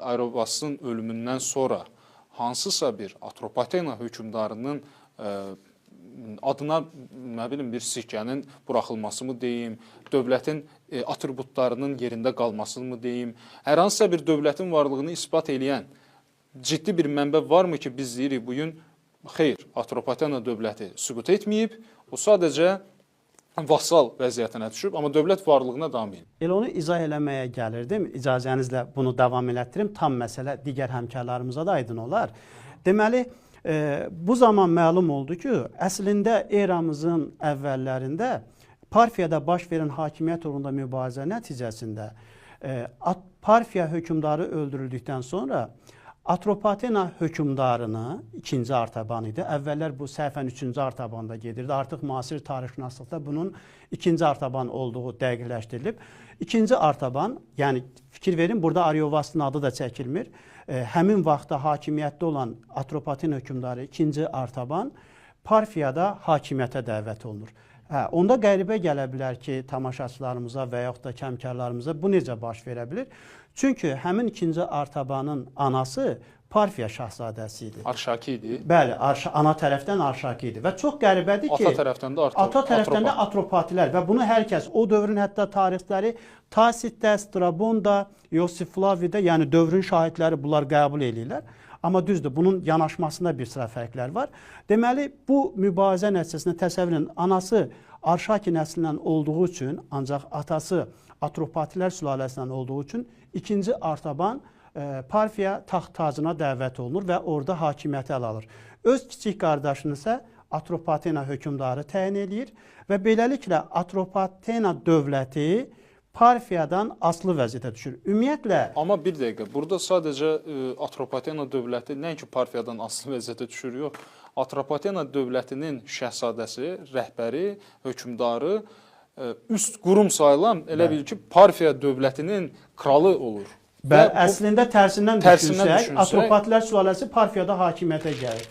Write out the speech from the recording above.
Areopagos'un ölümündən sonra hansısa bir Atropatena hökmdarının adına nə bilim bir sikkənin buraxılması mı deyim, dövlətin atributlarının yerində qalması mı deyim, hər hansısa bir dövlətin varlığını isbat edən ciddi bir mənbə varmı ki, biz deyirik bugün xeyr, Atropatena dövləti süqut etməyib, o sadəcə vassal vəziyyətinə düşüb, amma dövlət varlığına davam edir. Elə onu izah eləməyə gəlirdim. İcazənizlə bunu davam elətdirim. Tam məsələ digər həmkarlarımıza da aydın olar. Deməli, bu zaman məlum oldu ki, əslində eramızın əvvəllərində Parfiyada baş verən hakimiyyət uğrunda mübarizə nəticəsində Parfiya hökmdarı öldürüldükdən sonra Atropatena hökmdarını, ikinci Artaban idi. Əvvəllər bu səhvən üçüncü Artabanda gedirdi. Artıq müasir tarixşünaslıqda bunun ikinci Artaban olduğu dəqiqləşdirilib. İkinci Artaban, yəni fikir verin, burada Areopagos'un adı da çəkilmir. Həmin vaxtda hakimiyyətdə olan Atropatena hökmdarı ikinci Artaban Parfiyada hakimiyyətə dəvət olunur. Onda qəribə gələ bilər ki, tamaşaçılarımıza və yaxud da kəmkarlarımıza bu necə baş verə bilir? Çünki həmin ikinci Artabanın anası Parfiya şahzadəsi idi. Arşaki idi. Bəli, ana tərəfdən Arşaki idi və çox qəribədir ki, ata tərəfdən də Atropatilər və bunu hər kəs, o dövrün hətta tarixləri Tasitdə, Strabonda, Iosif Flavidə, yəni dövrün şahidləri bunlar qəbul edirlər. Amma düzdür, bunun yanaşmasında bir sıra fərqlər var. Deməli, bu mübarizə nəticəsində təsəvvür edin, anası Arşaki nəslindən olduğu üçün, ancaq atası Atropatilər sülaləsindən olduğu üçün ikinci Artaban Parfiya taxt tacına dəvət olunur və orada hakimiyyəti ələ alır. Öz kiçik qardaşını isə Atropatena hökmdarı təyin edir və beləliklə Atropatena dövləti Parfiyadan asılı vəziyyətə düşür. Ümumiyyətlə... Amma bir dəqiqə, burada sadəcə Atropatena dövləti nəinki Parfiyadan asılı vəziyyətə düşür, yox. Atropatena dövlətinin şəhzadəsi, rəhbəri, hökmdarı üst qurum sayılan elə bil ki, Parfiya dövlətinin kralı olur. Əslində tərsindən düşünsək, Atropatilər sülaləsi Parfiyada hakimiyyətə gəlir.